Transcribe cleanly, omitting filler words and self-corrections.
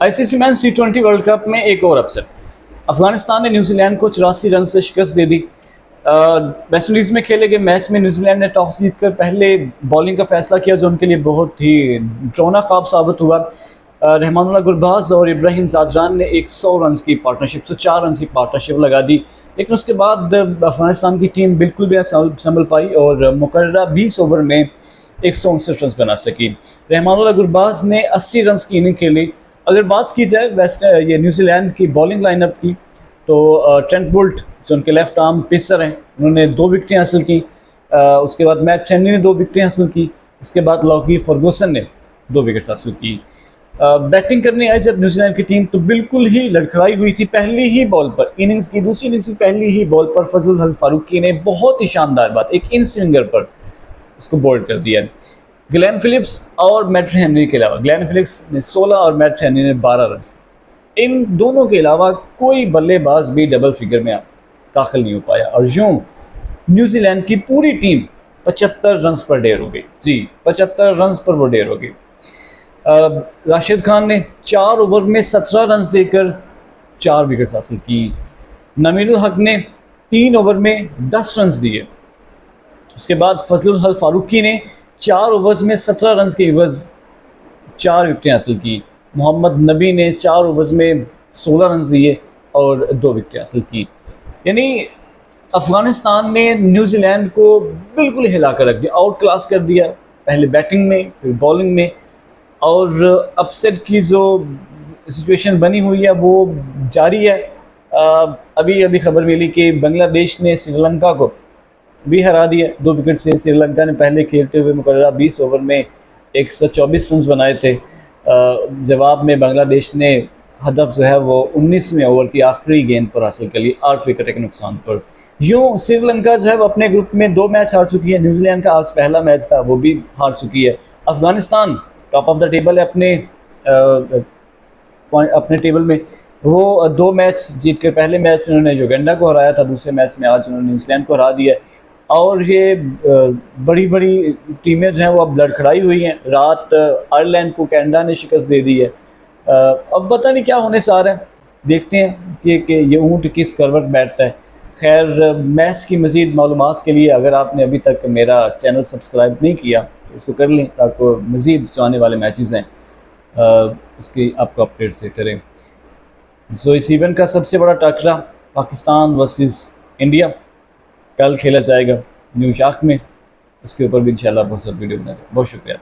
ICC men's टी20 world cup में एक और अपसेट। अफगानिस्तान ने न्यूजीलैंड को 84 रन से शिकस्त दे दी। वेस्ट इंडीज़ में खेले गए मैच में न्यूजीलैंड ने टॉस जीतकर पहले बॉलिंग का फैसला किया, जो उनके लिए बहुत ही ड्रोना ख्वाब साबित हुआ। रहमानुल्लाह गुरबाज और इब्राहिम जादरान ने 100 रन की पार्टनरशिप, 104 रन की पार्टनरशिप लगा दी, लेकिन उसके बाद अफगानिस्तान की टीम बिल्कुल भी संभल पाई और मुकर्ररा 20 ओवर में 159 रन बना सकी। रहमानुल्लाह गुरबाज ने 80 रन की इनिंग खेली। अगर बात की जाए ये न्यूजीलैंड की बॉलिंग लाइनअप की, तो ट्रेंट बोल्ट जो उनके लेफ्ट आर्म पेसर हैं, उन्होंने 2 विकेटें हासिल की। उसके बाद मैट हेनरी ने 2 विकेटें हासिल की। उसके बाद लॉकी फर्गूसन ने 2 विकेट हासिल की। बैटिंग करने आई जब न्यूजीलैंड की टीम, तो बिल्कुल ही लड़खड़ाई हुई थी। पहली ही बॉल पर, इनिंग्स की दूसरी इनिंग्स की पहली ही बॉल पर फजलुल हक फारूकी ने बहुत ही शानदार बात, एक इन स्विंगर पर उसको बोल्ड कर दिया। ग्लेन फिलिप्स और मैट हेनरी के अलावा, ग्लेन फिलिप्स ने 16 और मैट हेनरी ने 12 रन। इन दोनों के अलावा कोई बल्लेबाज भी डबल फिगर में दाखिल नहीं हो पाया, और यूं न्यूजीलैंड की पूरी टीम 75 रन पर ढेर हो गई। जी, 75 रन पर वो ढेर हो गई। राशिद खान ने 4 ओवर में 17 रन देकर 4 विकेट हासिल की। नमीरुल हक ने 3 ओवर में 10 रन दिए। उसके बाद फजलुल हक फारूकी ने 4 ओवर्स में 17 रन के एवज 4 विकेटें हासिल की। मोहम्मद नबी ने 4 ओवर्स में 16 रन दिए और 2 विकेटें हासिल की। यानी अफगानिस्तान ने न्यूजीलैंड को बिल्कुल हिला कर रख दिया, आउट क्लास कर दिया, पहले बैटिंग में फिर बॉलिंग में। और अपसेट की जो सिचुएशन बनी हुई है वो जारी है। अभी खबर मिली कि बांग्लादेश ने श्रीलंका को भी हरा दिया 2 विकेट से। श्रीलंका ने पहले खेलते हुए मुकर्ररा 20 ओवर में 124 रन बनाए थे। जवाब में बांग्लादेश ने हदफ जो है वो 19वें ओवर की आखिरी गेंद पर हासिल कर ली, 8 विकेट के नुकसान पर। यूँ श्रीलंका जो है वो अपने ग्रुप में 2 मैच हार चुकी है। न्यूजीलैंड का आज पहला मैच था, वो भी हार चुकी है। Afghanistan top of the table है अपने टेबल में। वो 2 मैच जीत कर, पहले मैच में उन्होंने युगांडा को हराया था, दूसरे मैच में आज उन्होंने न्यूजीलैंड को हरा दिया। और ये बड़ी बड़ी टीमें जो हैं वो अब लड़खड़ाई हुई हैं। रात आयरलैंड को कनाडा ने शिकस्त दे दी है। अब पता नहीं क्या होने जा रहा है, देखते हैं कि ये ऊँट किस करवट बैठता है। खैर, मैच की मज़ीद मालूमात के लिए अगर आपने अभी तक मेरा चैनल सब्सक्राइब नहीं किया तो इसको कर लें, ताकि मज़ीद जो आने वाले मैचेस हैं उसकी आपको अपडेट से करें। सो इस इवेंट का सबसे बड़ा टकरा पाकिस्तान वर्सेस इंडिया कल खेला जाएगा न्यूयॉर्क में। उसके ऊपर भी इंशाल्लाह बहुत सारी वीडियो बनाएंगे। बहुत शुक्रिया।